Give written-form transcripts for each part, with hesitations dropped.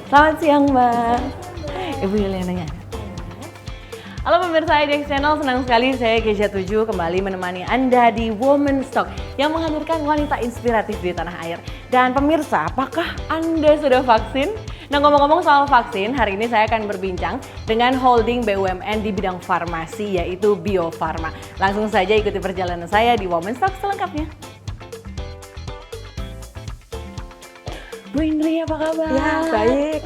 Selamat siang, Mbak. Ibu Yuliananya. Halo pemirsa IDX Channel, senang sekali saya Keisha 7 kembali menemani Anda di Women's Talk yang menghadirkan wanita inspiratif di tanah air. Dan pemirsa, apakah Anda sudah vaksin? Nah, ngomong-ngomong soal vaksin, hari ini saya akan berbincang dengan holding BUMN di bidang farmasi, yaitu Bio Farma. Langsung saja ikuti perjalanan saya di Women's Talk selengkapnya. Bu Indri, apa kabar? Ya, baik.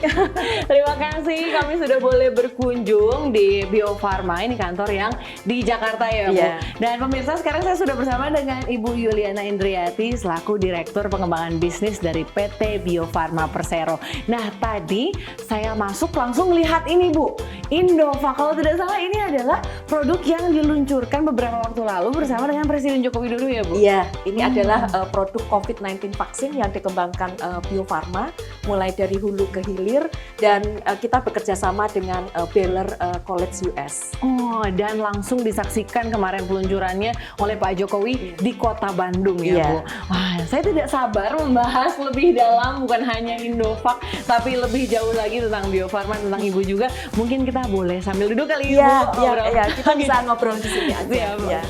Terima kasih, kami sudah boleh berkunjung di Bio Farma, ini kantor yang di Jakarta ya, Bu. Ya. Dan pemirsa, sekarang saya sudah bersama dengan Ibu Yuliana Indriati selaku Direktur Pengembangan Bisnis dari PT Bio Farma Persero. Nah, tadi saya masuk langsung lihat ini, Bu. Indova, kalau tidak salah ini adalah produk yang diluncurkan beberapa waktu lalu bersama dengan Presiden Joko Widodo ya, Bu? Iya, ini adalah produk COVID-19 vaksin yang dikembangkan Bio Farma, mulai dari hulu ke hilir, dan kita bekerja sama dengan Baylor College US. Oh, dan langsung disaksikan kemarin peluncurannya oleh Pak Jokowi di Kota Bandung ya, Bu. Wah, saya tidak sabar membahas lebih dalam, bukan hanya Indovac, tapi lebih jauh lagi tentang Bio Farma, tentang Ibu juga. Mungkin kita boleh sambil duduk kali Iya, Bu. iya, kita bisa ngobrol di sini aja. Siap, Bu. Ya.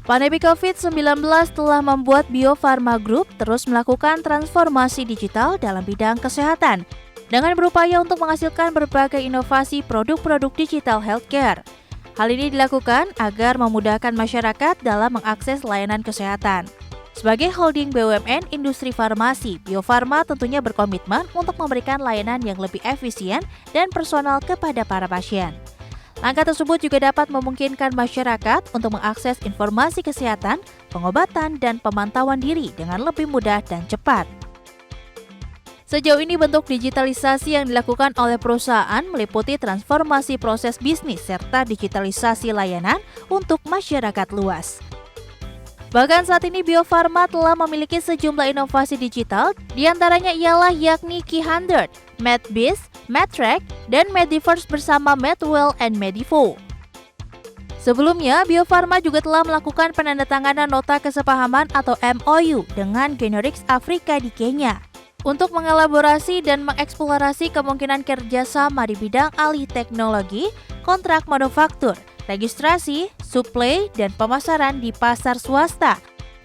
Pandemi COVID-19 telah membuat Bio Farma Group terus melakukan transformasi digital dalam bidang kesehatan dengan berupaya untuk menghasilkan berbagai inovasi produk-produk digital healthcare. Hal ini dilakukan agar memudahkan masyarakat dalam mengakses layanan kesehatan. Sebagai holding BUMN industri farmasi, Bio Farma tentunya berkomitmen untuk memberikan layanan yang lebih efisien dan personal kepada para pasien. Langkah tersebut juga dapat memungkinkan masyarakat untuk mengakses informasi kesehatan, pengobatan, dan pemantauan diri dengan lebih mudah dan cepat. Sejauh ini bentuk digitalisasi yang dilakukan oleh perusahaan meliputi transformasi proses bisnis serta digitalisasi layanan untuk masyarakat luas. Bahkan saat ini Bio Farma telah memiliki sejumlah inovasi digital, diantaranya ialah yakni Key100, MedBiz, MedTrack, dan Mediverse bersama Medwell and Medivo. Sebelumnya, Bio Farma juga telah melakukan penandatanganan nota kesepahaman atau MOU dengan Generics Afrika di Kenya untuk mengelaborasi dan mengeksplorasi kemungkinan kerjasama di bidang alih teknologi, kontrak manufaktur, registrasi, suplai, dan pemasaran di pasar swasta,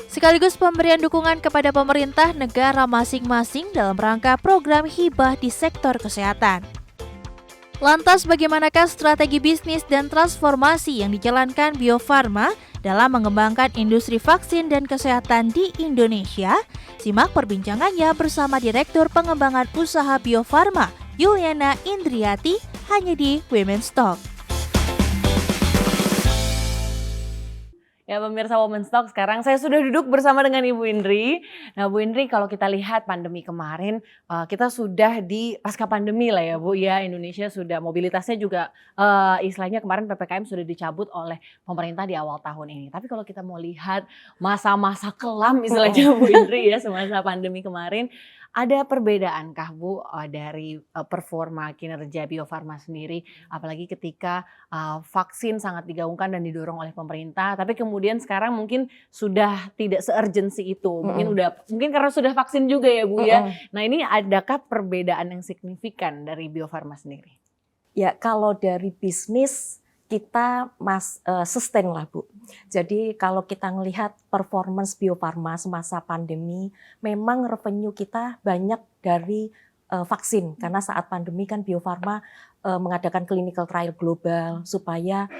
sekaligus pemberian dukungan kepada pemerintah negara masing-masing dalam rangka program hibah di sektor kesehatan. Lantas bagaimanakah strategi bisnis dan transformasi yang dijalankan Bio Farma dalam mengembangkan industri vaksin dan kesehatan di Indonesia? Simak perbincangannya bersama Direktur Pengembangan Usaha Bio Farma, Yuliana Indriati, hanya di Women's Talk. Ya pemirsa Women's Talk, sekarang saya sudah duduk bersama dengan Ibu Indri. Nah Bu Indri, kalau kita lihat pandemi kemarin, kita sudah di pasca pandemi lah ya Bu ya, Indonesia sudah mobilitasnya juga istilahnya kemarin PPKM sudah dicabut oleh pemerintah di awal tahun ini. Tapi kalau kita mau lihat masa-masa kelam istilahnya Bu Indri ya, semasa pandemi kemarin, ada perbedaankah Bu dari performa kinerja Bio Farma sendiri, apalagi ketika vaksin sangat digaungkan dan didorong oleh pemerintah, tapi kemudian sekarang mungkin sudah tidak se-urgency itu, mungkin karena sudah vaksin juga ya Bu ya. Nah ini adakah perbedaan yang signifikan dari Bio Farma sendiri? Ya, kalau dari bisnis kita sustain lah Bu. Jadi kalau kita melihat performance Bio Farma semasa pandemi, memang revenue kita banyak dari vaksin, karena saat pandemi kan Bio Farma mengadakan clinical trial global supaya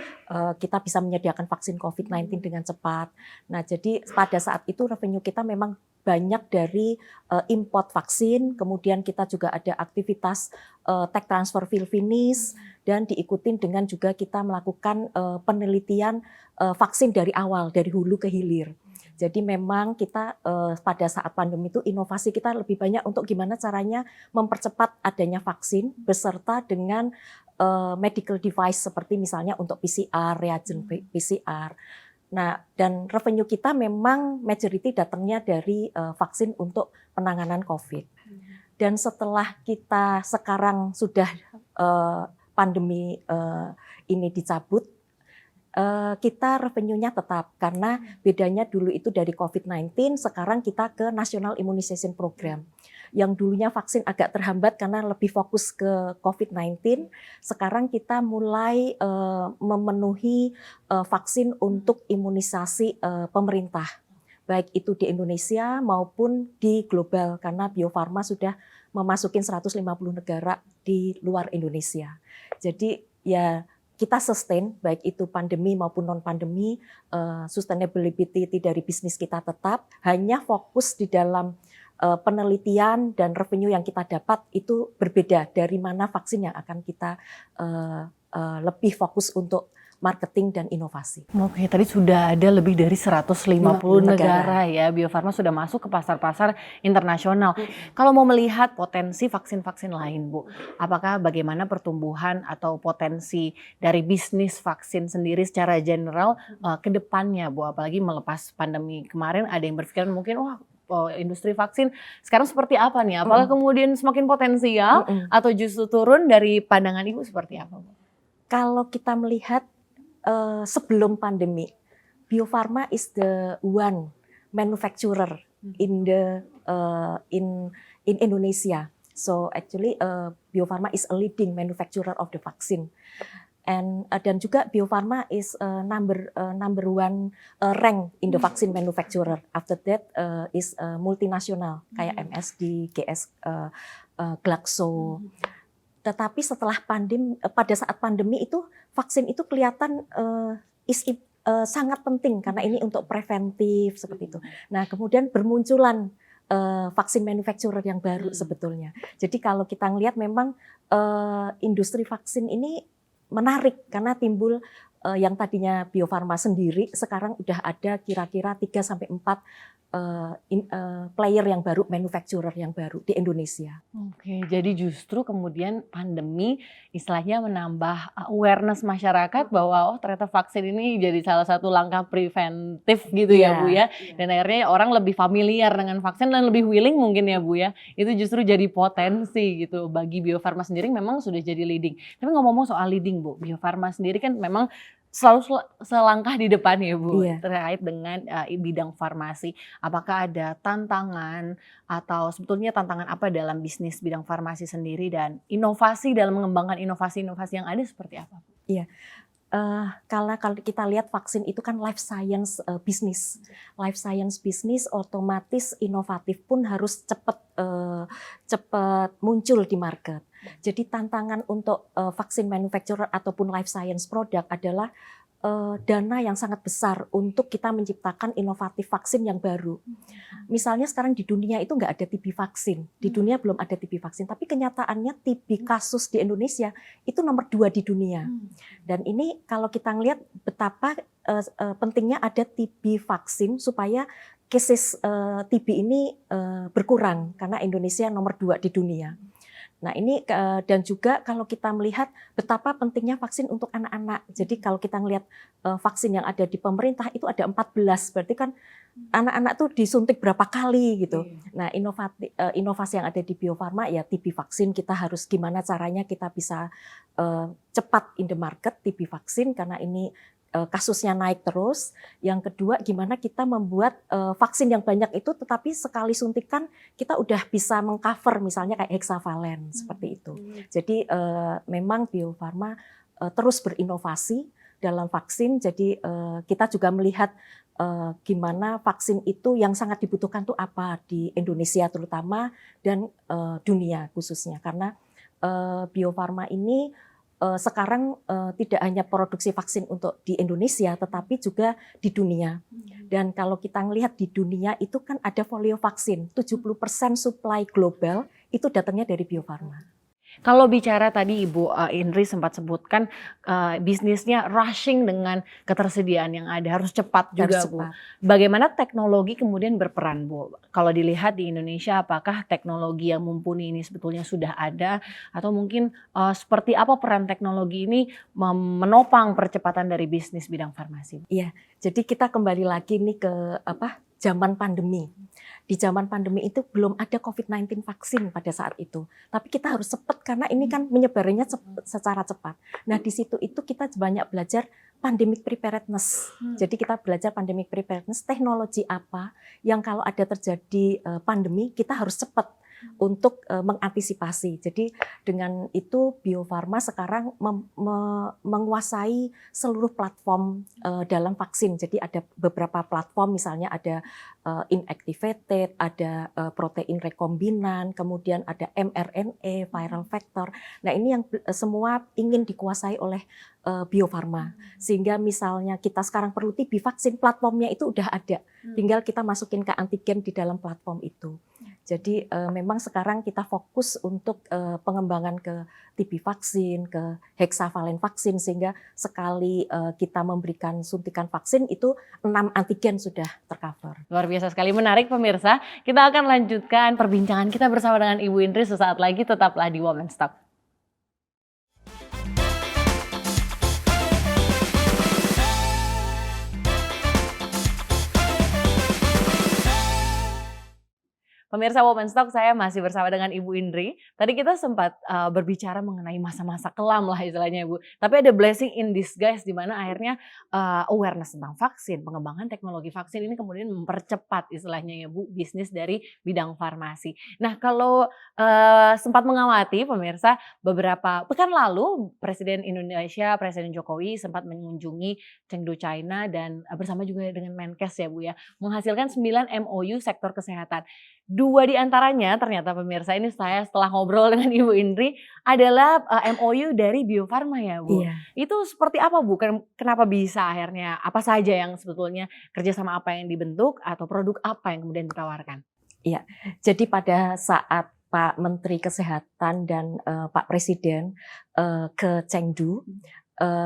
kita bisa menyediakan vaksin COVID-19 dengan cepat. Nah, jadi pada saat itu revenue kita memang banyak dari import vaksin, kemudian kita juga ada aktivitas tech transfer fill finish, dan diikutin dengan juga kita melakukan penelitian vaksin dari awal, dari hulu ke hilir. Jadi memang kita pada saat pandemi itu inovasi kita lebih banyak untuk gimana caranya mempercepat adanya vaksin beserta dengan medical device seperti misalnya untuk PCR, reagen PCR. Nah, dan revenue kita memang majority datangnya dari vaksin untuk penanganan COVID. Dan setelah kita sekarang sudah pandemi ini dicabut, kita revenue-nya tetap karena bedanya dulu itu dari COVID-19, sekarang kita ke National Immunization Program. Yang dulunya vaksin agak terhambat karena lebih fokus ke COVID-19, sekarang kita mulai memenuhi vaksin untuk imunisasi pemerintah, baik itu di Indonesia maupun di global karena Bio Farma sudah memasukin 150 negara di luar Indonesia. Jadi ya kita sustain baik itu pandemi maupun non pandemi, sustainability dari bisnis kita tetap, hanya fokus di dalam penelitian dan revenue yang kita dapat itu berbeda dari mana vaksin yang akan kita lebih fokus untuk marketing dan inovasi. Oke, tadi sudah ada lebih dari 150 negara ya, Bio Farma sudah masuk ke pasar-pasar internasional. Kalau mau melihat potensi vaksin-vaksin lain, Bu, apakah bagaimana pertumbuhan atau potensi dari bisnis vaksin sendiri secara general ke depannya, Bu? Apalagi melepas pandemi kemarin ada yang berpikiran mungkin, wah industri vaksin sekarang seperti apa nih? Apakah kemudian semakin potensial atau justru turun dari pandangan Ibu seperti apa, Bu? Kalau kita melihat sebelum pandemi, Bio Farma is the one manufacturer in Indonesia. So actually Bio Farma is a leading manufacturer of the vaccine. Dan juga Bio Farma is number one rank in the vaccine manufacturer. After that is multinational kayak MSD, GS, Glaxo. Tetapi setelah pada saat pandemi itu vaksin itu kelihatan sangat penting karena ini untuk preventif seperti itu. Nah kemudian bermunculan vaksin manufacturer yang baru sebetulnya. Jadi kalau kita ngelihat memang industri vaksin ini menarik karena timbul yang tadinya Bio Farma sendiri sekarang udah ada kira-kira 3-4 player yang baru, manufacturer yang baru di Indonesia. Oke, jadi justru kemudian pandemi istilahnya menambah awareness masyarakat bahwa oh ternyata vaksin ini jadi salah satu langkah preventif gitu ya Bu ya. Dan akhirnya orang lebih familiar dengan vaksin dan lebih willing mungkin ya Bu ya. Itu justru jadi potensi gitu bagi Bio Farma sendiri memang sudah jadi leading. Tapi ngomong-ngomong soal leading Bu, Bio Farma sendiri kan memang selalu selangkah di depan ya Bu terkait dengan bidang farmasi. Apakah ada tantangan atau sebetulnya tantangan apa dalam bisnis bidang farmasi sendiri dan inovasi dalam mengembangkan inovasi-inovasi yang ada seperti apa? Iya, kalau kita lihat vaksin itu kan life science bisnis. Life science bisnis otomatis inovatif pun harus cepat muncul di market. Jadi tantangan untuk vaksin manufacturer ataupun life science product adalah dana yang sangat besar untuk kita menciptakan inovatif vaksin yang baru. Misalnya sekarang di dunia itu nggak ada TB vaksin, di dunia belum ada TB vaksin, tapi kenyataannya TB kasus di Indonesia itu nomor 2 di dunia. Dan ini kalau kita ngelihat betapa pentingnya ada TB vaksin supaya cases TB ini berkurang karena Indonesia nomor 2 di dunia. Nah ini dan juga kalau kita melihat betapa pentingnya vaksin untuk anak-anak. Jadi kalau kita melihat vaksin yang ada di pemerintah itu ada 14, berarti kan anak-anak tuh disuntik berapa kali gitu. Nah inovasi yang ada di Bio Farma ya TB vaksin, kita harus gimana caranya kita bisa cepat in the market TB vaksin karena ini kasusnya naik terus. Yang kedua, gimana kita membuat vaksin yang banyak itu, tetapi sekali suntikan kita udah bisa mengcover misalnya kayak hexavalen seperti itu. Jadi memang Bio Farma terus berinovasi dalam vaksin. Jadi kita juga melihat gimana vaksin itu yang sangat dibutuhkan tuh apa di Indonesia terutama dan dunia khususnya karena Bio Farma ini sekarang tidak hanya produksi vaksin untuk di Indonesia, tetapi juga di dunia. Dan kalau kita melihat di dunia itu kan ada folio vaksin, 70% supply global itu datangnya dari Bio Farma. Kalau bicara tadi Ibu Indri sempat sebutkan bisnisnya rushing dengan ketersediaan yang ada, harus cepat juga Bu. Bagaimana teknologi kemudian berperan Bu? Kalau dilihat di Indonesia apakah teknologi yang mumpuni ini sebetulnya sudah ada atau mungkin seperti apa peran teknologi ini menopang percepatan dari bisnis bidang farmasi? Iya, jadi kita kembali lagi nih ke zaman pandemi. Di zaman pandemi itu belum ada COVID-19 vaksin pada saat itu. Tapi kita harus cepat karena ini kan menyebarnya secara cepat. Nah di situ itu kita banyak belajar pandemic preparedness. Jadi kita belajar pandemic preparedness, teknologi apa yang kalau ada terjadi pandemi kita harus cepat untuk mengantisipasi. Jadi dengan itu Bio Farma sekarang menguasai seluruh platform dalam vaksin. Jadi ada beberapa platform, misalnya ada inactivated, ada protein rekombinan, kemudian ada mRNA, viral vector. Nah ini yang semua ingin dikuasai oleh Bio Farma. Sehingga misalnya kita sekarang perlu TB vaksin, platformnya itu udah ada. Tinggal kita masukin ke antigen di dalam platform itu. Jadi memang sekarang kita fokus untuk pengembangan ke TB vaksin, ke hexavalen vaksin, sehingga sekali kita memberikan suntikan vaksin itu 6 antigen sudah tercover. Luar biasa sekali, menarik pemirsa. Kita akan lanjutkan perbincangan kita bersama dengan Ibu Indri sesaat lagi, tetaplah di Women's Talk. Pemirsa Women's Talk, saya masih bersama dengan Ibu Indri. Tadi kita sempat berbicara mengenai masa-masa kelam lah istilahnya Ibu. Tapi ada blessing in disguise di mana akhirnya awareness tentang vaksin, pengembangan teknologi vaksin ini kemudian mempercepat istilahnya ya Bu, bisnis dari bidang farmasi. Nah kalau sempat mengamati pemirsa, beberapa pekan lalu Presiden Indonesia, Presiden Jokowi sempat mengunjungi Chengdu, China dan bersama juga dengan Menkes ya Bu ya, menghasilkan 9 MOU sektor kesehatan. 2 di antaranya ternyata pemirsa ini saya setelah ngobrol dengan Ibu Indri adalah MOU dari Bio Farma ya Bu. Iya. Itu seperti apa Bu? Kenapa bisa akhirnya? Apa saja yang sebetulnya kerjasama apa yang dibentuk atau produk apa yang kemudian ditawarkan? Iya, jadi pada saat Pak Menteri Kesehatan dan Pak Presiden ke Chengdu,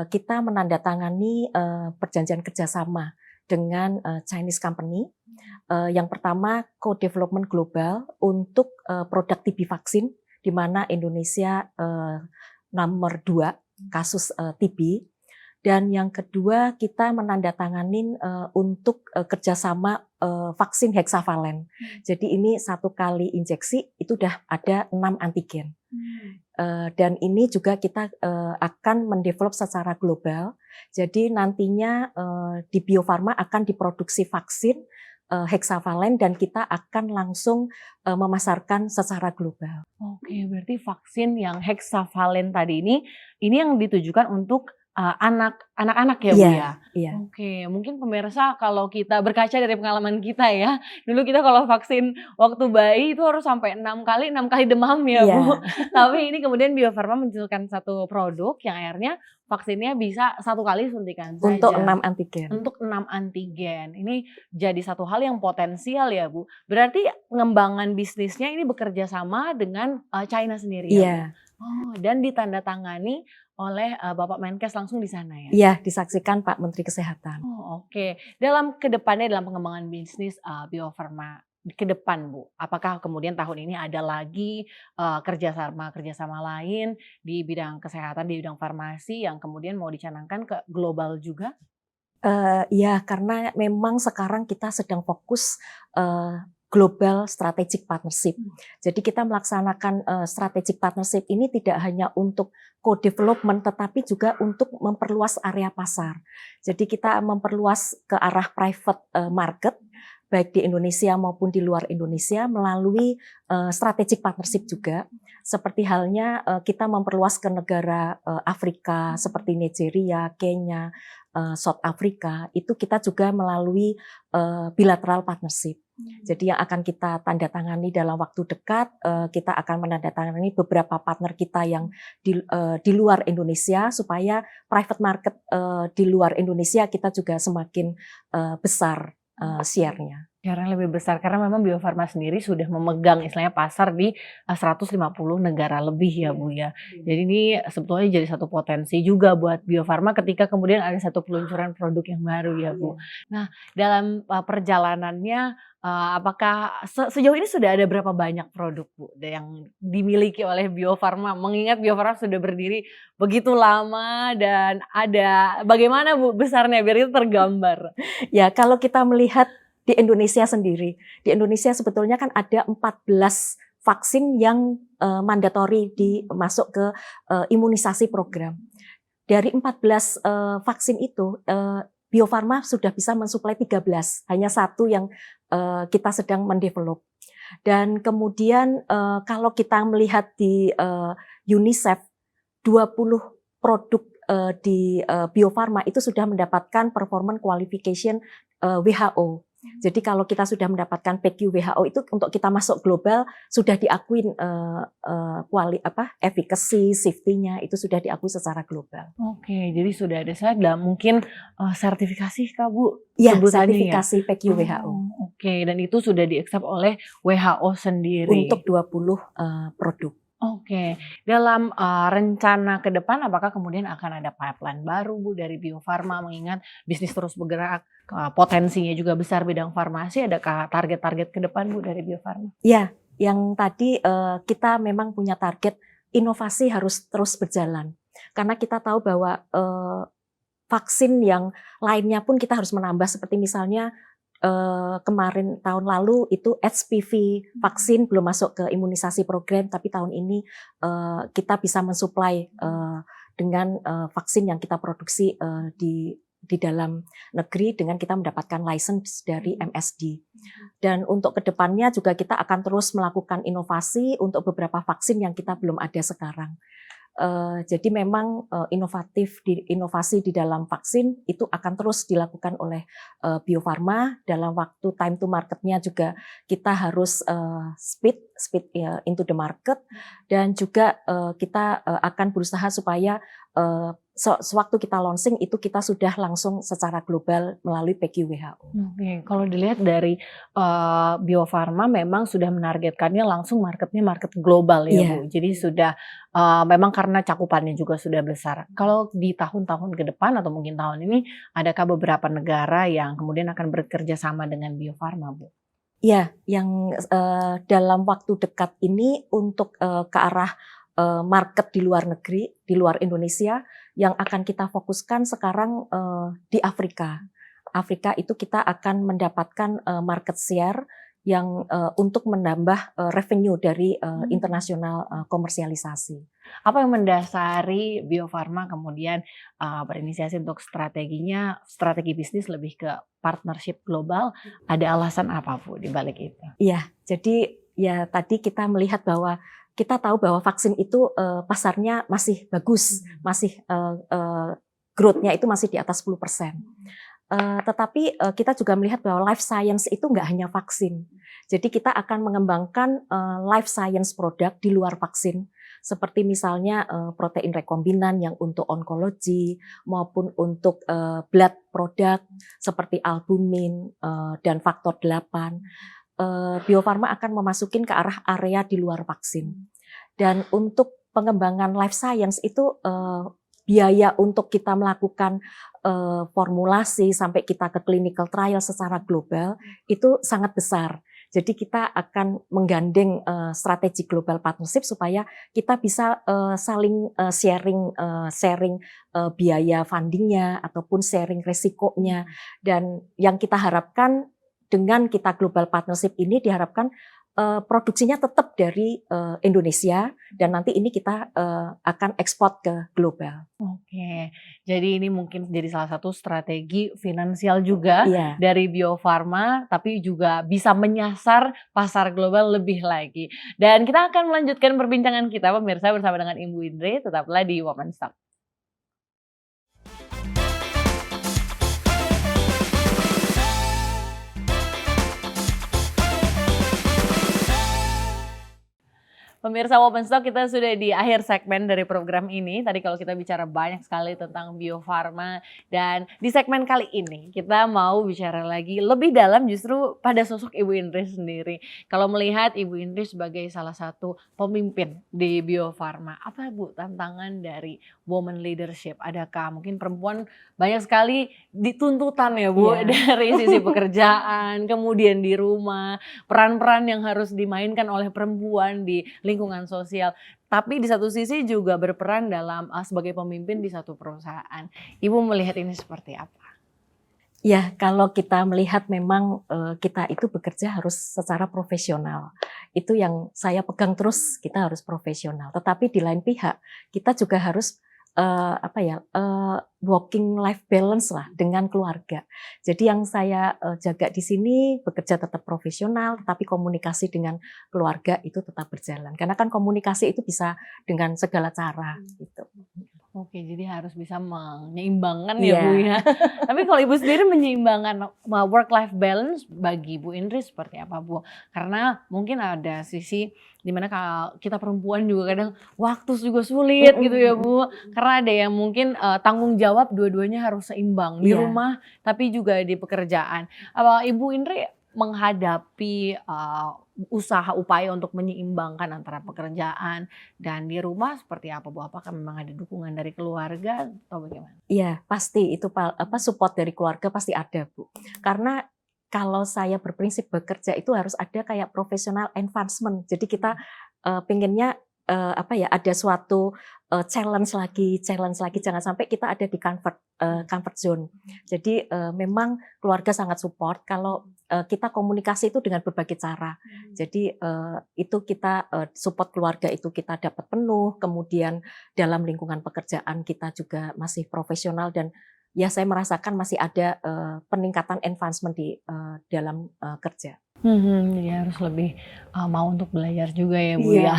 kita menandatangani perjanjian kerjasama dengan Chinese company. Yang pertama co-development global untuk produk TB vaksin, di mana Indonesia nomor 2 kasus TB. Dan yang kedua kita menandatanganin untuk kerjasama vaksin hexavalen. Jadi ini 1 kali injeksi itu udah ada 6 antigen. Dan ini juga kita akan mendevelop secara global. Jadi nantinya di Bio Farma akan diproduksi vaksin hexavalen dan kita akan langsung memasarkan secara global. Oke, berarti vaksin yang hexavalen tadi ini yang ditujukan untuk anak-anak ya Bu ya? Iya. Oke, mungkin pemirsa kalau kita berkaca dari pengalaman kita ya, dulu kita kalau vaksin waktu bayi itu harus sampai 6 kali demam ya Bu. Tapi ini kemudian Bio Farma menunjukkan satu produk yang akhirnya vaksinnya bisa 1 kali suntikan saja. Untuk 6 antigen. Untuk 6 antigen. Ini jadi satu hal yang potensial ya Bu. Berarti pengembangan bisnisnya ini bekerja sama dengan China sendiri ya Bu? Oh, dan ditandatangani oleh Bapak Menkes langsung di sana ya? Iya, disaksikan Pak Menteri Kesehatan. Oh, oke. Dalam kedepannya dalam pengembangan bisnis Bio Farma ke depan Bu, apakah kemudian tahun ini ada lagi kerjasama lain di bidang kesehatan, di bidang farmasi yang kemudian mau dicanangkan ke global juga? Ya, karena memang sekarang kita sedang fokus Global Strategic Partnership. Jadi kita melaksanakan strategic partnership ini tidak hanya untuk co-development tetapi juga untuk memperluas area pasar. Jadi kita memperluas ke arah private market baik di Indonesia maupun di luar Indonesia melalui strategic partnership juga. Seperti halnya kita memperluas ke negara Afrika seperti Nigeria, Kenya, South Africa, itu kita juga melalui bilateral partnership. Jadi yang akan kita tandatangani dalam waktu dekat, kita akan menandatangani beberapa partner kita yang di luar Indonesia supaya private market di luar Indonesia kita juga semakin besar share-nya. Yang lebih besar karena memang Bio Farma sendiri sudah memegang istilahnya pasar di 150 negara lebih ya Bu ya. Jadi ini sebetulnya jadi satu potensi juga buat Bio Farma ketika kemudian ada satu peluncuran produk yang baru ya Bu. Nah dalam perjalanannya apakah sejauh ini sudah ada berapa banyak produk Bu yang dimiliki oleh Bio Farma? Mengingat Bio Farma sudah berdiri begitu lama dan ada bagaimana Bu besarnya biar itu tergambar? Ya kalau kita melihat di Indonesia sendiri. Di Indonesia sebetulnya kan ada 14 vaksin yang mandatori masuk ke imunisasi program. dari 14 vaksin itu, Bio Farma sudah bisa mensuplai 13, hanya satu yang kita sedang mendevelop. Dan kemudian kalau kita melihat di UNICEF, 20 produk di Bio Farma itu sudah mendapatkan performance qualification WHO. Jadi kalau kita sudah mendapatkan PQ WHO itu untuk kita masuk global sudah diakuin efficacy, safety-nya itu sudah diakui secara global. Oke, jadi sudah ada mungkin sertifikasi Kak Bu? Ya, sebutannya sertifikasi PQ WHO. Oke, dan itu sudah di-accept oleh WHO sendiri. Untuk 20 produk. Oke, dalam rencana ke depan apakah kemudian akan ada pipeline baru Bu dari Bio Farma, mengingat bisnis terus bergerak, potensinya juga besar bidang farmasi, adakah target-target ke depan Bu dari Bio Farma? Ya, yang tadi kita memang punya target inovasi harus terus berjalan. Karena kita tahu bahwa vaksin yang lainnya pun kita harus menambah, seperti misalnya kemarin tahun lalu itu HPV vaksin belum masuk ke imunisasi program, tapi tahun ini kita bisa mensuplai dengan vaksin yang kita produksi di dalam negeri dengan kita mendapatkan license dari MSD. Dan untuk kedepannya juga kita akan terus melakukan inovasi untuk beberapa vaksin yang kita belum ada sekarang. Jadi memang inovasi di dalam vaksin itu akan terus dilakukan oleh Bio Farma. Dalam waktu time to marketnya juga kita harus speed into the market, dan juga kita akan berusaha supaya sewaktu kita launching itu kita sudah langsung secara global melalui PQ WHO. Oke, kalau dilihat dari Bio Farma memang sudah menargetkannya langsung market global ya Bu. Jadi sudah memang karena cakupannya juga sudah besar. Kalau di tahun-tahun ke depan atau mungkin tahun ini, adakah beberapa negara yang kemudian akan bekerja sama dengan Bio Farma Bu? Ya, yang dalam waktu dekat ini untuk ke arah market di luar negeri, di luar Indonesia, yang akan kita fokuskan sekarang di Afrika. Afrika itu kita akan mendapatkan market share yang untuk menambah revenue dari internasional komersialisasi. Apa yang mendasari Bio Farma kemudian berinisiasi untuk strategi bisnis lebih ke partnership global? Ada alasan apa Bu di balik itu? Iya, jadi ya tadi kita melihat bahwa kita tahu bahwa vaksin itu pasarnya masih bagus, masih growth-nya itu masih di atas 10%. Tetapi kita juga melihat bahwa life science itu nggak hanya vaksin. Jadi kita akan mengembangkan life science produk di luar vaksin, seperti misalnya protein rekombinan yang untuk onkologi maupun untuk blood product seperti albumin dan faktor 8. Bio Farma akan memasukin ke arah area di luar vaksin. Dan untuk pengembangan life science itu biaya untuk kita melakukan formulasi sampai kita ke clinical trial secara global itu sangat besar. Jadi kita akan menggandeng strategi global partnership supaya kita bisa saling sharing biaya fundingnya ataupun sharing resikonya. Dan yang kita harapkan dengan kita global partnership ini diharapkan produksinya tetap dari Indonesia, dan nanti ini kita akan ekspor ke global. Oke, jadi ini mungkin jadi salah satu strategi finansial juga dari Bio Farma, tapi juga bisa menyasar pasar global lebih lagi. Dan kita akan melanjutkan perbincangan kita pemirsa bersama dengan Ibu Indri, tetaplah di Women's Talk. Pemirsa Women's Talk, kita sudah di akhir segmen dari program ini. Tadi kalau kita bicara banyak sekali tentang Bio Farma, dan di segmen kali ini kita mau bicara lagi lebih dalam justru pada sosok Ibu Indri sendiri. Kalau melihat Ibu Indri sebagai salah satu pemimpin di Bio Farma, apa Bu tantangan dari woman leadership? Adakah mungkin perempuan banyak sekali dituntutan ya Bu dari sisi pekerjaan, kemudian di rumah, peran-peran yang harus dimainkan oleh perempuan di lingkungan sosial, tapi di satu sisi juga berperan dalam sebagai pemimpin di satu perusahaan. Ibu melihat ini seperti apa? Ya, kalau kita melihat memang kita itu bekerja harus secara profesional. Itu yang saya pegang terus, kita harus profesional. Tetapi di lain pihak kita juga harus working life balance lah dengan keluarga. Jadi yang saya jaga di sini bekerja tetap profesional, tetapi komunikasi dengan keluarga itu tetap berjalan. Karena kan komunikasi itu bisa dengan segala cara gitu. Oke, jadi harus bisa menyeimbangkan ya Bu Iya. ya. Tapi kalau Ibu sendiri menyeimbangkan work life balance bagi Bu Indri seperti apa Bu? Karena mungkin ada sisi dimana kalau kita perempuan juga kadang waktu juga sulit gitu ya Bu. Karena ada yang mungkin tanggung jawab dua-duanya harus seimbang di Iya. rumah tapi juga di pekerjaan. Apa Ibu Indri menghadapi usaha upaya untuk menyeimbangkan antara pekerjaan dan di rumah seperti apa Bu? Apakah memang ada dukungan dari keluarga atau bagaimana? Iya, pasti itu support dari keluarga pasti ada, Bu. Karena kalau saya berprinsip bekerja itu harus ada kayak professional advancement. Jadi kita pengennya ada suatu challenge lagi, jangan sampai kita ada di comfort zone. Jadi memang keluarga sangat support kalau kita komunikasi itu dengan berbagai cara. Jadi itu kita support keluarga itu kita dapat penuh, kemudian dalam lingkungan pekerjaan kita juga masih profesional dan ya saya merasakan masih ada peningkatan advancement di dalam kerja. Jadi harus lebih mau untuk belajar juga ya Bu Iya. ya.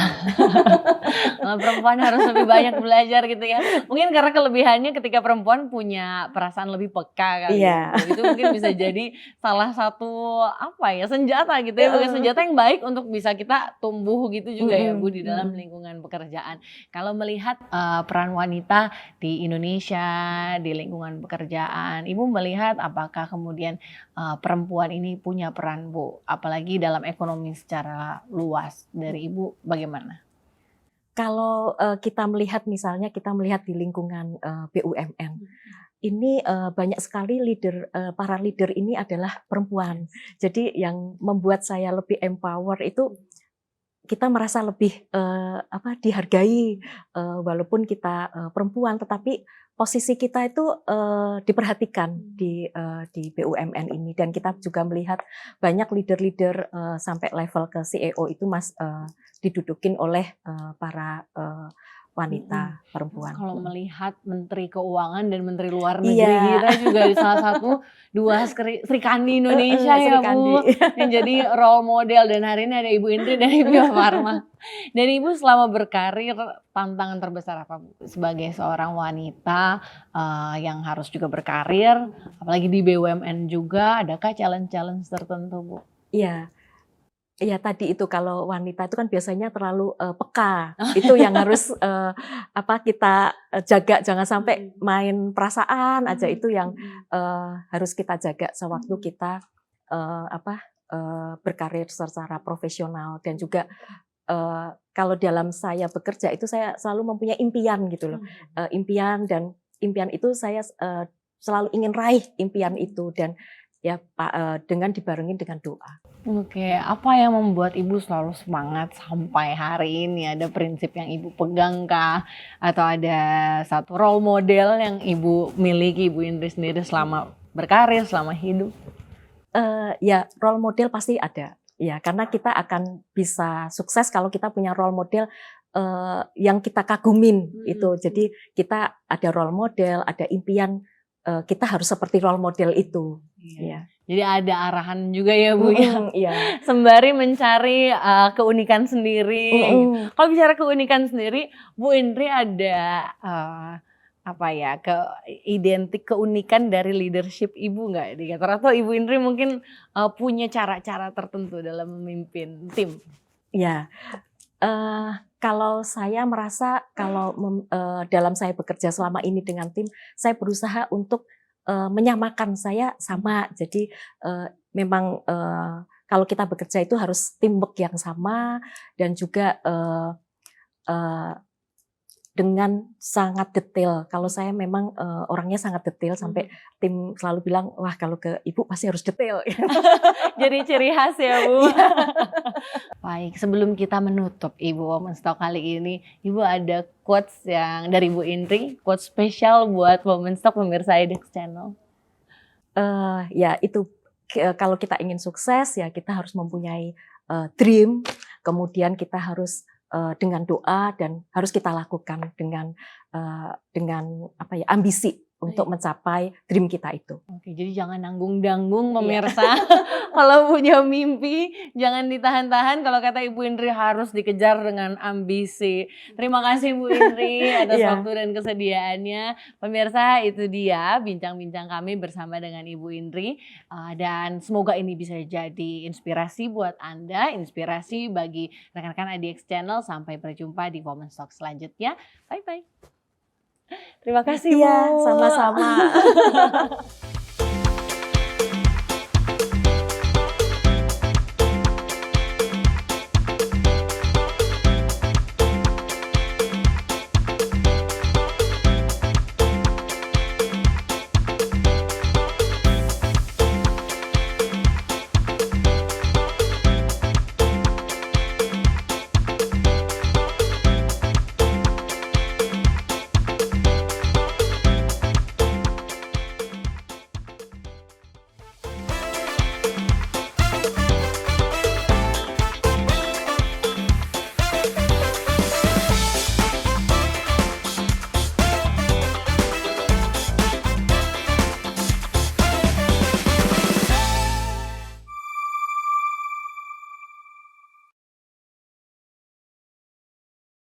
Kalau perempuan harus lebih banyak belajar gitu ya. Mungkin karena kelebihannya ketika perempuan punya perasaan lebih peka kali Iya. ya Bu. Itu mungkin bisa jadi salah satu senjata gitu ya. Bukan senjata yang baik untuk bisa kita tumbuh gitu juga ya Bu di dalam lingkungan pekerjaan. Kalau melihat peran wanita di Indonesia di lingkungan pekerjaan, Ibu melihat apakah kemudian perempuan ini punya peran Bu? Apalagi dalam ekonomi secara luas, dari Ibu bagaimana? Kalau kita melihat misalnya di lingkungan BUMN, ini banyak sekali para leader ini adalah perempuan. Jadi yang membuat saya lebih empower itu kita merasa lebih dihargai walaupun kita perempuan, tetapi posisi kita itu diperhatikan di BUMN ini dan kita juga melihat banyak leader-leader sampai level ke CEO itu didudukin oleh para wanita perempuan. Kalau melihat Menteri Keuangan dan Menteri Luar Negeri kita juga salah satu dua Sri Kandi Indonesia ya Bu, yang jadi role model dan hari ini ada Ibu Indri dari Bio Farma. Dan Ibu selama berkarir tantangan terbesar apa Bu? Sebagai seorang wanita yang harus juga berkarir, apalagi di BUMN juga, adakah challenge-challenge tertentu Bu? Iya. Iya tadi itu kalau wanita itu kan biasanya terlalu peka, itu yang harus kita jaga, jangan sampai main perasaan aja, itu yang harus kita jaga sewaktu kita berkarir secara profesional. Dan juga kalau dalam saya bekerja itu saya selalu mempunyai impian gitu loh, impian itu saya selalu ingin raih impian itu dan ya dengan dibarengin dengan doa. Oke, apa yang membuat Ibu selalu semangat sampai hari ini? Ada prinsip yang Ibu pegang kah? Atau ada satu role model yang Ibu miliki, Ibu Indri sendiri selama berkarir, selama hidup? Ya role model pasti ada. Ya karena kita akan bisa sukses kalau kita punya role model yang kita kagumin itu. Jadi kita ada role model, ada impian, kita harus seperti role model itu. Iya. Jadi ada arahan juga ya Bu ya. Iya. Sembari mencari keunikan sendiri. Kalau bicara keunikan sendiri, Bu Indri ada keunikan dari leadership Ibu nggak di kantor? Atau Ibu Indri mungkin punya cara-cara tertentu dalam memimpin tim? Ya. Kalau saya merasa dalam saya bekerja selama ini dengan tim, saya berusaha untuk menyamakan saya sama. Jadi memang kalau kita bekerja itu harus teamwork yang sama dan juga dengan sangat detail. Kalau saya memang orangnya sangat detail sampai tim selalu bilang, wah kalau ke Ibu pasti harus detail. Jadi ciri khas ya Bu. Baik, sebelum kita menutup Ibu Women's Talk kali ini, Ibu ada quotes yang dari Bu Indri, quotes spesial buat Women's Talk pemirsa IDEX Channel. Ya itu kalau kita ingin sukses ya kita harus mempunyai dream, kemudian kita harus dengan doa dan harus kita lakukan dengan ambisi untuk mencapai dream kita itu. Oke, jadi jangan nanggung-nanggung pemirsa. Kalau punya mimpi jangan ditahan-tahan. Kalau kata Ibu Indri harus dikejar dengan ambisi. Terima kasih Bu Indri atas waktu dan kesediaannya. Pemirsa, itu dia bincang-bincang kami bersama dengan Ibu Indri. Dan semoga ini bisa jadi inspirasi buat Anda, inspirasi bagi rekan-rekan IDX Channel. Sampai berjumpa di Women's Talk selanjutnya. Bye-bye. Terima kasih Bu. Iya, sama-sama.